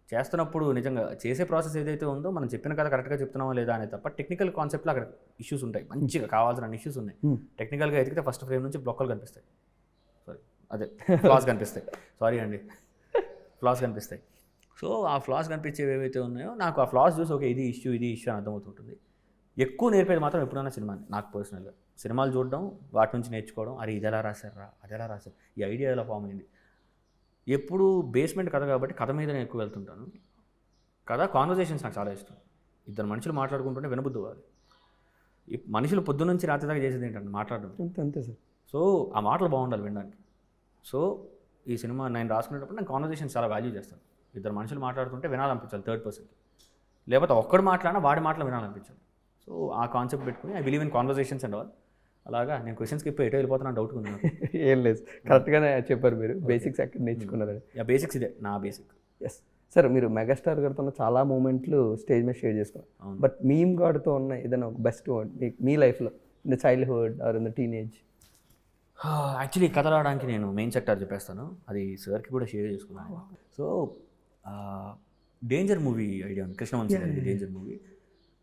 చేస్తున్నప్పుడు నిజంగా చేసే ప్రాసెస్ ఏదైతే ఉందో మనం చెప్పిన కదా కరెక్ట్గా చెప్తున్నామా లేదా అనేది తప్ప టెక్నికల్ కాన్సెప్ట్లో అక్కడ ఇష్యూస్ ఉంటాయి, మంచిగా కావాల్సిన ఇష్యూస్ ఉన్నాయి. టెక్నికల్గా ఎదిగితే ఫస్ట్ ఫ్రేమ్ నుంచి బ్లాక్లు కనిపిస్తాయి, అదే ఫ్లాస్ కనిపిస్తాయి, సారీ అండి, ఫ్లాస్ కనిపిస్తాయి. సో ఆ ఫ్లాస్ కనిపించేవి ఏవైతే ఉన్నాయో నాకు ఆ ఫ్లాస్ చూసి ఓకే ఇది ఇష్యూ అని అర్థమవుతుంటుంది. ఎక్కువ నేర్పేది మాత్రం ఎప్పుడైనా సినిమాని. నాకు పర్సనల్గా సినిమాలు చూడడం, వాటి నుంచి నేర్చుకోవడం, అరే ఇది ఎలా రాశారా, అది ఎలా రాశారు, ఈ ఐడియా ఎలా ఫామ్ అయింది. ఎప్పుడు బేస్మెంట్ కథ కాబట్టి కథ మీద నేను ఎక్కువ వెళ్తుంటాను. కథ కాన్వర్జేషన్స్ నాకు చాలా ఇష్టం. ఇద్దరు మనుషులు మాట్లాడుకుంటుంటే వినబుద్ధి అవ్వాలి. ఈ మనుషులు పొద్దు నుంచి రాత్రి దాకా చేసేది ఏంటంటే మాట్లాడడం, అంతే సార్. సో ఆ మాటలు బాగుండాలి వినడానికి. సో ఈ సినిమా నేను రాసుకునేటప్పుడు నేను కాన్వర్జేషన్స్ చాలా వాల్యూ చేస్తాను. ఇద్దరు మనుషులు మాట్లాడుతుంటే వినాలనిపించాలి థర్డ్ పర్సన్, లేకపోతే ఒక్కడు మాట్లాడినా వాడి మాటలు వినాలనిపించాలి. సో ఆ కాన్సెప్ట్ పెట్టుకుని I believe in conversations and all. అలాగా నేను క్వశ్చన్స్కి ఇప్పుడు ఎటో వెళ్ళిపోతున్నాను డౌట్ ఉంది. ఏం లేదు, కరెక్ట్గానే చెప్పారు మీరు. బేసిక్స్ ఎక్కడ నేర్చుకున్నారు? బేసిక్స్ ఇదే నా బేసిక్. Yes sir. మీరు మెగాస్టార్ గారితో ఉన్న చాలా మూమెంట్లు స్టేజ్ మీద షేర్ చేసుకున్నారు. బట్ మీమ్ గారితో ఉన్న ఏదైనా ఒక బెస్ట్ మీ లైఫ్లో in the childhood or in the teenage? Actually కథ రావడానికి నేను మెయిన్ సెక్టార్ చెప్పేస్తాను, అది సార్కి కూడా షేర్ చేసుకున్నాను. సో డేంజర్ మూవీ ఐడియా ఉంది, కృష్ణవంశీ గారి డేంజర్ మూవీ.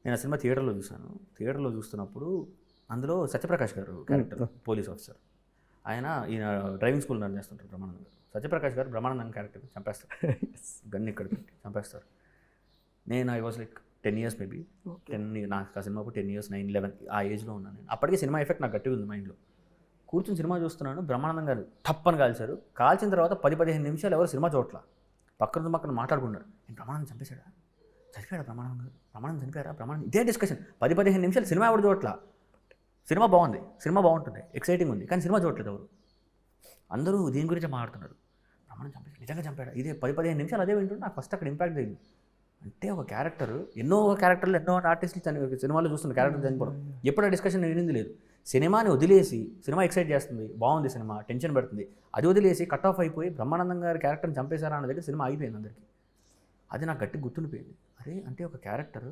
నేను ఆ సినిమా థియేటర్లో చూశాను. థియేటర్లో చూస్తున్నప్పుడు అందులో సత్యప్రకాష్ గారు క్యారెక్టర్ పోలీస్ ఆఫీసర్. ఈయన డ్రైవింగ్ స్కూల్ రన్ చేస్తుంటారు బ్రహ్మానందం గారు. సత్యప్రకాష్ గారు బ్రహ్మానందం క్యారెక్టర్ చంపేస్తారు, గన్ ఇక్కడ పెట్టి చంపేస్తారు. నేను I was like 10 years maybe 10, నాకు ఆ సినిమాకు 10 years 9, 11 ఆ ఏజ్లో ఉన్నాను నేను. అప్పటికే సినిమా ఎఫెక్ట్ నాకు గట్టిగా ఉంది మైండ్లో. కూర్చొని సినిమా చూస్తున్నాను, బ్రహ్మానందం గారు టప్పని కాల్చారు. కాల్చిన తర్వాత 10-15 నిమిషాలు ఎవరు సినిమా చూడట్లా, పక్కన మాట్లాడుకున్నారు. నేను బ్రహ్మానందం చంపేశాడా, చనిపోయాడా బ్రహ్మానందం చనిపోయారా, ఇదే డిస్కషన్. 10-15 నిమిషాలు సినిమా ఎవరు చూడట్లా. సినిమా బాగుంది, సినిమా బాగుంటుంది, ఎక్సైటింగ్ ఉంది, కానీ సినిమా చూడట్లేదు ఎవరు. అందరూ దీని గురించి మాట్లాడుతున్నారు. బ్రహ్మానందం చంపేశాడు, నిజంగా చంపాడు, ఇదే 10-15 నిమిషాలు అదే వింటుంటే నాకు ఫస్ట్ అక్కడ ఇంపాక్ట్ అయింది. అంటే ఒక క్యారెక్టర్ ఎన్నో ఆర్టిస్టులు సినిమాలో చూస్తున్న క్యారెక్టర్ చనిపోవడం ఎప్పుడు ఆ డిస్కషన్ వినింది లేదు. సినిమాని వదిలేసి, సినిమా ఎక్సైట్ చేస్తుంది, బాగుంది సినిమా, టెన్షన్ పెడుతుంది, అది వదిలేసి కట్ ఆఫ్ అయిపోయి బ్రహ్మానందం గారి క్యారెక్టర్ని చంపేశారా అన్న దగ్గర సినిమా అయిపోయింది అందరికీ. అది నాకు గట్టి గుర్తుండిపోయింది. అరే అంటే ఒక క్యారెక్టర్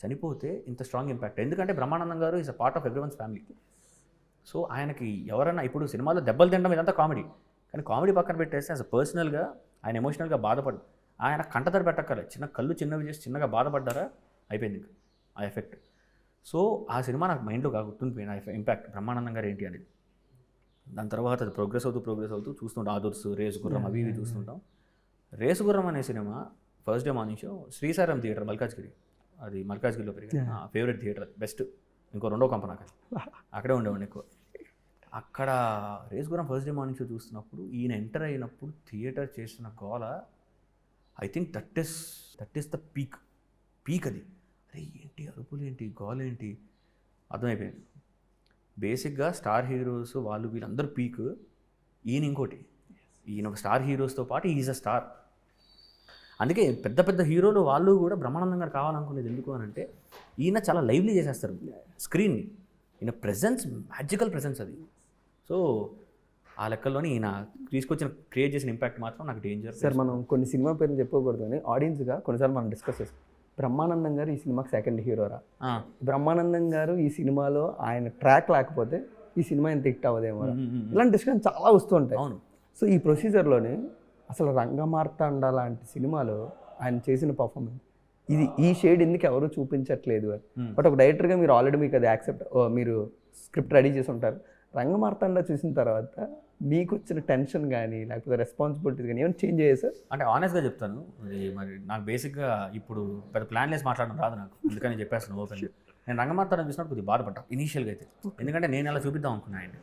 చనిపోతే ఇంత స్ట్రాంగ్ ఇంపాక్ట్. ఎందుకంటే బ్రహ్మానందం గారు is a part of everyone's family. So ఆయనకి ఎవరైనా ఇప్పుడు సినిమాలో దెబ్బలు తినడం ఇదంతా కామెడీ, కానీ కామెడీ పక్కన పెట్టేస్తే అసలు పర్సనల్గా ఆయన ఎమోషనల్గా బాధపడు, ఆయన కంటతడి పెట్టక్కర్లేదు, చిన్నవి చేసి చిన్నగా బాధపడ్డారా అయిపోయింది ఇంకా ఆ ఎఫెక్ట్. సో ఆ సినిమా నాకు మైండ్లో గుర్తుండిపోయింది ఆ ఇంపాక్ట్ బ్రహ్మానందం గారు ఏంటి అనేది. దాని తర్వాత అది ప్రోగ్రెస్ అవుతూ చూస్తుంటాం. ఆదుర్స్, రేసు గుర్రం అవి ఇవి చూస్తుంటాం. రేసు గుర్రం అనే cinema first day morning show శ్రీసారం థియేటర్ మల్కాజ్గిరి, అది మల్కాజ్గిరిలో పెరిగింది నా ఫేవరెట్ థియేటర్, బెస్ట్. ఇంకో రెండో కంపెనీ నాకు అక్కడే ఉండేవాడిని ఎక్కువ. అక్కడ రేసు గుర్రం ఫస్ట్ డే మార్నింగ్ షో చూస్తున్నప్పుడు ఈయన ఎంటర్ అయినప్పుడు థియేటర్ చేసిన గోల, I think that is the peak అది. అరే ఏంటి అరుపులు ఏంటి గోల ఏంటి అర్థమైపోయింది. బేసిక్గా స్టార్ హీరోస్ వాళ్ళు వీళ్ళందరూ పీక్, ఈయన ఇంకోటి, ఈయన ఒక స్టార్ హీరోస్తో పాటు ఈజ్ అ స్టార్. అందుకే పెద్ద పెద్ద హీరోలు వాళ్ళు కూడా బ్రహ్మానందం గారు కావాలనుకునేది ఎందుకు అని అంటే ఈయన చాలా లైవ్లీ చేసేస్తారు స్క్రీన్ని, ఈయన ప్రెజెన్స్ మ్యాజికల్ ప్రెజెన్స్ అది. సో ఆ లెక్కల్లోని ఈయన క్రియేట్ చేసిన ఇంపాక్ట్ మాత్రం నాకు డేంజర్. సార్ మనం కొన్ని సినిమా పేర్లు చెప్పకూడదు కానీ ఆడియన్స్గా కొన్నిసార్లు మనం డిస్కస్ చేస్తాం. బ్రహ్మానందం గారు ఈ సినిమాకి సెకండ్ హీరోరా, బ్రహ్మానందం గారు ఈ సినిమాలో ఆయన ట్రాక్ లేకపోతే ఈ సినిమా ఎంత హిట్ అవ్వదేమో, ఇలాంటి డిస్కషన్ చాలా వస్తూ ఉంటాయి. అవును. సో ఈ ప్రొసీజర్లోనే అసలు రంగమార్తాండ లాంటి సినిమాలో ఆయన చేసిన పర్ఫార్మెన్స్ ఈ షేడ్ ఎందుకు ఎవరు చూపించట్లేదు అని. బట్ ఒక డైరెక్టర్గా మీరు ఆల్రెడీ మీకు అది మీరు స్క్రిప్ట్ రెడీ చేసి ఉంటారు. రంగమార్తాండ చూసిన తర్వాత మీకు వచ్చిన టెన్షన్ కానీ లేకపోతే రెస్పాన్సిబిలిటీస్ కానీ ఏమైనా చేంజ్ అయ్యాయి సార్? అంటే ఆనెస్ట్గా చెప్తాను, మరి నాకు బేసిక్గా ఇప్పుడు పెద్ద ప్లాన్ లేసి మాట్లాడడం రాదు నాకు, అందుకని చెప్పేస్తాను ఓపెన్. నేను రంగమార్తాండ చూసినప్పుడు కొద్దిగా బాధపడ్డాను ఇనీషియల్గా అయితే, ఎందుకంటే నేను అలా చూపిద్దాం అనుకున్నాను ఆయన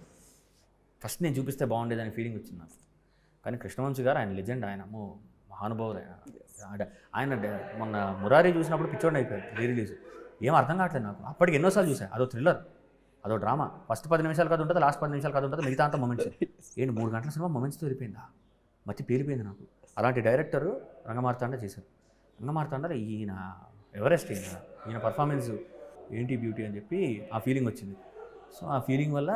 ఫస్ట్, నేను చూపిస్తే బాగుండేదని ఫీలింగ్ వచ్చింది నాకు. కానీ కృష్ణవంశీ గారు ఆయన లెజెండ్, ఆయన మహానుభావులు ఆయన మొన్న మురారి చూసినప్పుడు పిచ్చోడిని అయిపోయాడు రిలీజ్, ఏం అర్థం కావట్లేదు నాకు. అప్పటికి ఎన్నోసార్లు చూసాను, అదో థ్రిల్లర్, అదో డ్రామా, ఫస్ట్ 10 నిమిషాలు కథ ఉంటుంది, లాస్ట్ 10 నిమిషాలు కథ ఉంటుంది, మిగతా అంతా మొమెంట్స్. ఏంటి 3 గంటల సినిమా మొమెంట్స్తో వెళ్ళిపోయిందా, మతి పేలిపోయింది నాకు. అలాంటి డైరెక్టరు రంగమార్తాండ చేశారు. రంగమార్తాండలో ఈయన ఎవరెస్ట్, ఈయన పర్ఫార్మెన్స్ ఏంటి బ్యూటీ అని చెప్పి ఆ ఫీలింగ్ వచ్చింది. సో ఆ ఫీలింగ్ వల్ల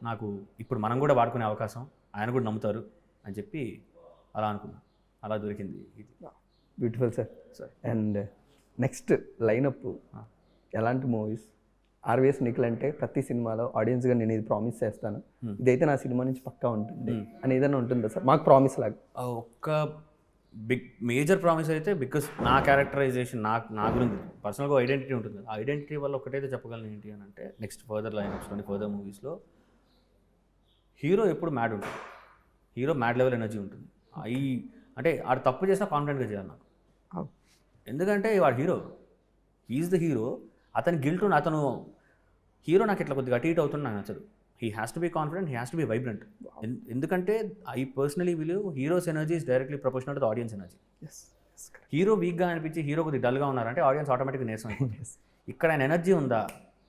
నాకు ఇప్పుడు మనం కూడా వాడుకునే అవకాశం, ఆయన కూడా నమ్ముతారు అని చెప్పి అలా అనుకున్నాను, అలా దొరికింది ఇది. Beautiful sir. And next lineup ఎలాంటి మూవీస్? ఆర్వీఎస్ నిఖిల్ అంటే ప్రతి సినిమాలో ఆడియన్స్గా నేను ఇది ప్రామిస్ చేస్తాను, ఇదైతే నా సినిమా నుంచి పక్కా ఉంటుంది అని ఏదైనా ఉంటుందా సార్ మాకు ప్రామిస్ లాగా? ఒక్క మేజర్ ప్రామిస్ అయితే, బికాస్ నా క్యారెక్టరైజేషన్ నా గురించి పర్సనల్గా ఐడెంటిటీ ఉంటుంది. ఆ ఐడెంటిటీ వల్ల ఒకటైతే చెప్పగలను ఏంటి అని అంటే, నెక్స్ట్ ఫర్దర్ లైనప్స్లోని ఫర్దర్ మూవీస్లో హీరో ఎప్పుడు మ్యాడ్ ఉంటుంది, హీరో మ్యాడ్ లెవెల్ ఎనర్జీ ఉంటుంది. అంటే ఆడు తప్పు చేసినా కాన్ఫిడెంట్గా చేయాలి నాకు, ఎందుకంటే వాడు హీరో, ఈజ్ ద హీరో. అతని గిల్ట్, అతను హీరో నాకు ఇట్లా కొద్దిగా అటు ఇటు అవుతుంది నాకు నచ్చదు. He has to be confident, he has to be vibrant. ఎందుకంటే I personally believe heroes energy is directly proportional to the audience energy. Hero వీక్గా అనిపించి హీరో కొద్దిగా డల్గా ఉన్నారంటే ఆడియన్స్ ఆటోమేటిక్గా నీరసం అయిపోతుంది. ఇక్కడ ఆయన ఎనర్జీ ఉందా,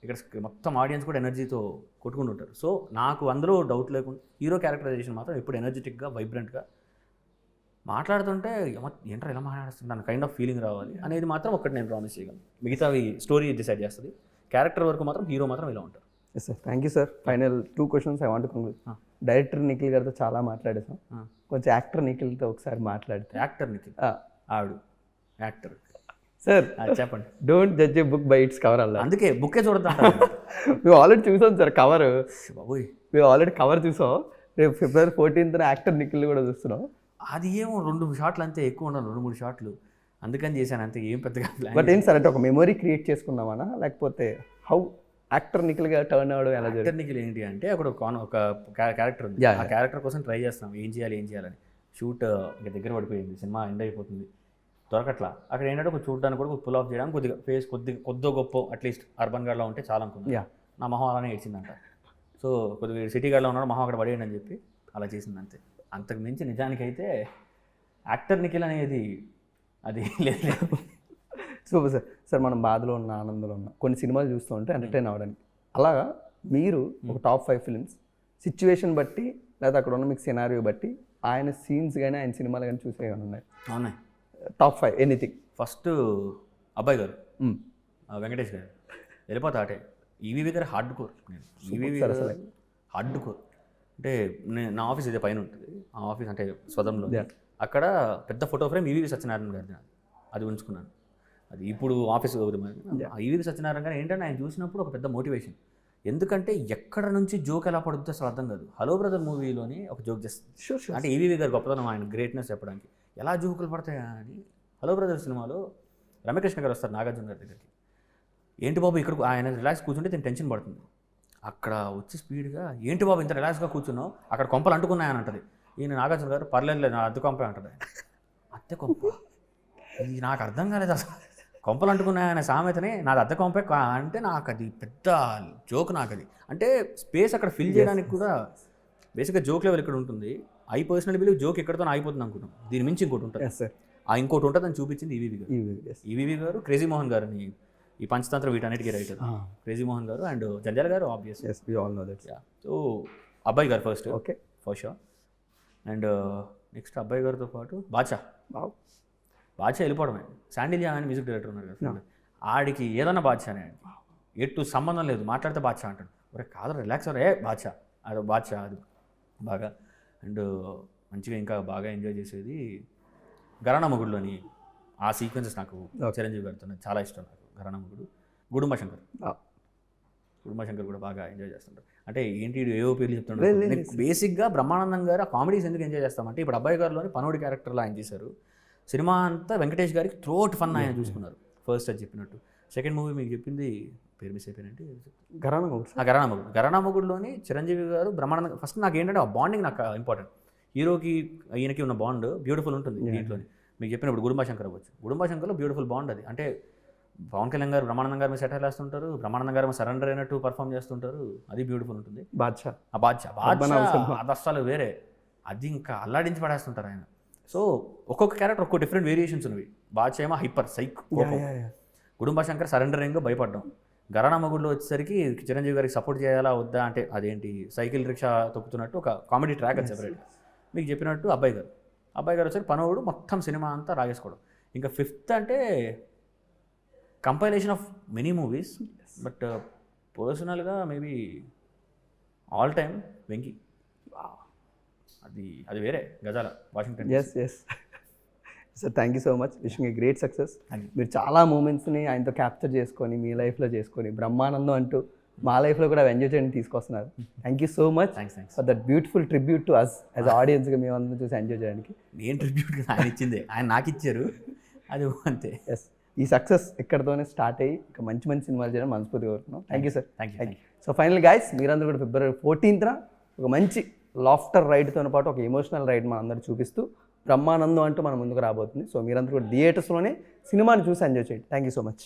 ఇక్కడ మొత్తం ఆడియన్స్ కూడా ఎనర్జీతో కొట్టుకుంటుంటారు. సో నాకు అందులో డౌట్ లేకుండా హీరో క్యారెక్టరైజేషన్ మాత్రం ఎప్పుడు ఎనర్జెటిక్గా వైబ్రెంట్గా మాట్లాడుతుంటే ఏంటో ఎలా మాట్లాడుతుంది కైండ్ ఆఫ్ ఫీలింగ్ రావాలి అనేది మాత్రం ఒకటి నేను ప్రామిస్ చేయగలను. మిగతావి స్టోరీ డిసైడ్ చేస్తుంది, క్యారెక్టర్ వరకు మాత్రం హీరో మాత్రం ఇలా ఉంటారు. Yes sir, thank you sir. Final 2 questions I want to conclude. Director Nikhil గారితో చాలా మాట్లాడేసాం, కొంచెం యాక్టర్ నిఖిల్తో ఒకసారి మాట్లాడితే. యాక్టర్ నిఖిల్ ఆవిడ యాక్టర్ సార్ చెప్పండి. Don't judge A book by its cover అలా, అందుకే బుక్కే చూడద్దాం. మేము ఆల్రెడీ చూసాం సార్ కవర్, బాబోయ్ మేము ఆల్రెడీ కవర్ చూసాం. రేపు February 14th యాక్టర్ నిఖిల్ కూడా చూస్తున్నాం. అది ఏమో 2 షాట్లు అంతే, ఎక్కువ ఉండాలి 2-3 షాట్లు, అందుకని చేశాను అంతే, ఏం పెద్దగా ప్లాన్. బట్ ఏంటి సార్ అంటే ఒక మెమొరీ క్రియేట్ చేసుకుందామనా, లేకపోతే హౌ యాక్టర్ నిఖిల్గా టర్న్ అవడం ఎలా జరిగింది? యాక్టర్ నిఖిల్ ఏంటి అంటే అక్కడ ఒక క్యారెక్టర్ ఉంది, ఆ క్యారెక్టర్ కోసం ట్రై చేస్తాం, ఏం చేయాలని. షూట్ ఇంకా దగ్గర పడిపోయింది, సినిమా ఎండ్ అయిపోతుంది, దొరకట్లా. అక్కడ ఏంటంటే ఒక చూడడానికి కూడా పుల్ ఆఫ్ చేయడానికి కొద్దిగా ఫేస్ కొద్దిగా గొప్ప అట్లీస్ట్ అర్బన్ గార్డ్లో ఉంటే చాలా అనుకున్నాను. నా మొహం అలానే ఏడ్చిందంట. సో కొద్దిగా సిటీ గార్డ్లో ఉన్నాడు, మొహం అక్కడ పడేయండి అని చెప్పి అలా చేసింది అంతే. అంతకు మించి నిజానికైతే యాక్టర్ నిఖిల్ అనేది అది లేదు. Super sir. సార్ మనం బాధలో ఉన్న ఆనందంలో ఉన్న కొన్ని సినిమాలు చూస్తూ ఉంటే ఎంటర్టైన్ అవ్వడానికి, అలాగా మీరు ఒక టాప్ 5 ఫిల్మ్స్ సిచ్యువేషన్ బట్టి లేదా అక్కడ ఉన్న మీకు సినారియో బట్టి ఆయన సీన్స్ కానీ ఆయన సినిమాలు కానీ చూసే కానీ ఉన్నాయి? అవునాయి. Top 5 anything. ఫస్ట్ అబ్బాయి గారు, వెంకటేష్ గారు వెళ్ళిపోతా అటే. ఈవీవి గారు హార్డ్ కోర్, నేను ఈవీవి హార్డ్ కోర్ అంటే నా ఆఫీస్ ఇదే పైన ఉంటుంది, ఆ ఆఫీస్ అంటే స్వదంలో, అక్కడ పెద్ద ఫోటో ఫ్రేమ్ ఈవీవి సత్యనారాయణ గారిది, అది ఉంచుకున్నాను. అది ఇప్పుడు ఆఫీస్ ఈవీవి సత్యనారాయణ గారు ఏంటంటే ఆయన చూసినప్పుడు ఒక పెద్ద మోటివేషన్. ఎందుకంటే ఎక్కడ నుంచి జోక్ ఎలా పడుతుందో అసలు అర్థం కాదు. హలో బ్రదర్ మూవీలోని ఒక జోక్ చేస్తుంది. షూర్ అంటే ఈవీవి గారు గొప్పతనం, ఆయన గ్రేట్నెస్ చెప్పడానికి ఎలా జోకులు పడతాయా అని. హలో బ్రదర్ సినిమాలో రమ్యకృష్ణ గారు వస్తారు నాగార్జున గారి దగ్గరికి. ఏంటి బాబు ఇక్కడ ఆయన రిలాక్స్ కూర్చుంటే నేను టెన్షన్ పడుతుంది. అక్కడ వచ్చి స్పీడ్గా ఏంటి బాబు ఇంత రిలాక్స్గా కూర్చున్నావు, అక్కడ కొంపలు అంటుకున్నాయని అంటది. ఈయన నాగార్జున గారు పర్లేదు నా అద్దె కొంపే అంటది. అద్దె కొంప ఇది నాకు అర్థం కాలేదు అసలు. కొంపలు అంటుకున్నాయనే సామెతని నాది అద్దె కొంపే అంటే నాకు అది పెద్ద జోక్. నాకు అది అంటే స్పేస్ అక్కడ ఫిల్ చేయడానికి కూడా బేసిక్గా జోక్ లెవెల్ ఇక్కడ ఉంటుంది. ఐ పర్సనల్ బిలీవ్ జోక్ ఎక్కడితో ఆగిపోతుంది అనుకుంటాం. దీని మించి ఇంకోటి ఉంటుంది. సార్ ఆ ఇంకోటి ఉంటుందని చూపించింది ఈవీవి గారు. ఈవీవి గారు క్రేజీ మోహన్ గారిని ఈ పంచతంత్ర వీటన్నిటికీ రైటర్ క్రేజీ మోహన్ గారు అండ్ జంజాల గారు ఆబ్వియస్. సో అబ్బాయి గారు first okay for sure. And next అబ్బాయి గారితో పాటు బాద్షా వెళ్ళిపోవడమే. శాండిల్ జాన్ అని మ్యూజిక్ డైరెక్టర్ ఉన్నారు కదా, ఆడికి ఏదన్నా బాద్షానే, ఎటు సంబంధం లేదు మాట్లాడితే బాద్షా అంటాడు. ఒరే కాదు రిలాక్స్ అవరే బాద్షా అది బాద్షా అది బాగా. అండ్ మంచిగా ఇంకా బాగా ఎంజాయ్ చేసేది ఘరానా మొగుడులోని ఆ సీక్వెన్సెస్ నాకు చిరంజీవి గారితో చాలా ఇష్టం. నాకు ఘరానా మొగుడు, గుడుంబ శంకర్ కూడా బాగా ఎంజాయ్ చేస్తుంటారు. అంటే ఏంటి ఏవో పేర్లు చెప్తుంటారు. బేసిక్గా బ్రహ్మానందం గారు ఆ కామెడీస్ ఎందుకు ఎంజాయ్ చేస్తామంటే ఇప్పుడు అబ్బాయి గారిలోని పనోడి క్యారెక్టర్లో ఆయన చేశారు. సినిమా అంతా వెంకటేష్ గారికి త్రోట్ ఫన్ ఆయన చూసుకున్నారు ఫస్ట్ అది చెప్పినట్టు. సెకండ్ మూవీ మీకు చెప్పింది పేరు మిస్ అయిపోయినట్టు ఘరానా మొగుడులోని చిరంజీవి గారు బ్రహ్మానందం. ఫస్ట్ నాకు ఏంటంటే ఆ బాండింగ్ నాకు ఇంపార్టెంట్. హీరోకి ఈయనకి ఉన్న బాండ్ బ్యూటిఫుల్ ఉంటుంది దీంట్లోని. మీకు చెప్పినప్పుడు గుడుంబ శంకర్ అవ్వచ్చు. గుడుంబ శంకర్లో బ్యూటిఫుల్ బాండ్ అది. అంటే పవన్ కళ్యాణ్ గారు బ్రహ్మానందం గారి మీద సెటిల్ వేస్తుంటారు, బ్రహ్మానందం గారు సరెండర్ అయినట్టు పర్ఫామ్ చేస్తుంటారు. అది బ్యూటిఫుల్ ఉంటుంది. బాద్షా అది అస్సలు వేరే, అది ఇంకా అల్లాడించి పడేస్తుంటారు ఆయన. సో ఒక్కొక్క క్యారెక్టర్ ఒక్కొక్క డిఫరెంట్ వేరియేషన్స్ ఉన్నవి. బాద్షా ఏమో hyper psych, Gudumba Shankar surrendering భయపడ్డాం. ఘరానా మొగుడులో వచ్చేసరికి చిరంజీవి గారికి సపోర్ట్ చేయాలా వద్దా అంటే అదేంటి సైకిల్ రిక్షా తొక్కుతున్నట్టు ఒక కామెడీ ట్రాక్ అది సెపరేట్. మీకు చెప్పినట్టు అబ్బాయి గారు వచ్చేసి పనోడు మొత్తం సినిమా అంతా రాగేసుకోవడం. ఇంకా ఫిఫ్త్ అంటే compilation of many movies, but పర్సనల్గా మేబీ ఆల్ టైమ్ వెంకీ. అది వేరే గజాల Washington. Sir thank you so much, wishing a great success. మీరు చాలా మూమెంట్స్ని ఆయనతో క్యాప్చర్ చేసుకొని మీ లైఫ్లో చేసుకొని బ్రహ్మానందం అంటూ మా లైఫ్లో కూడా ఎంజాయ్ చేయడానికి తీసుకొస్తున్నారు. Thank you so much for that beautiful tribute to us as ఆడియన్స్గా మేమందరం చూసి ఎంజాయ్ చేయడానికి. ఏం ట్రిబ్యూట్ ఆయన ఇచ్చిందే, ఆయన నాకు ఇచ్చారు అది అంతే. ఎస్, ఈ సక్సెస్ ఎక్కడితోనే స్టార్ట్ అయ్యి ఇంకా మంచి మంచి సినిమాలు చేయడం మనస్ఫూర్తిగా కోరుతున్నాం. Thank you sir. Thank you. So final guys, మీరందరూ కూడా February 14th ఒక మంచి లాఫ్టర్ రైడ్తో పాటు ఒక ఎమోషనల్ రైడ్ మనందరూ చూపిస్తూ బ్రహ్మానందం అంటూ మన ముందుకు రాబోతుంది. సో మీరందరూ కూడా థియేటర్స్లోనే సినిమాని చూసి ఎంజాయ్ చేయండి. Thank you so much.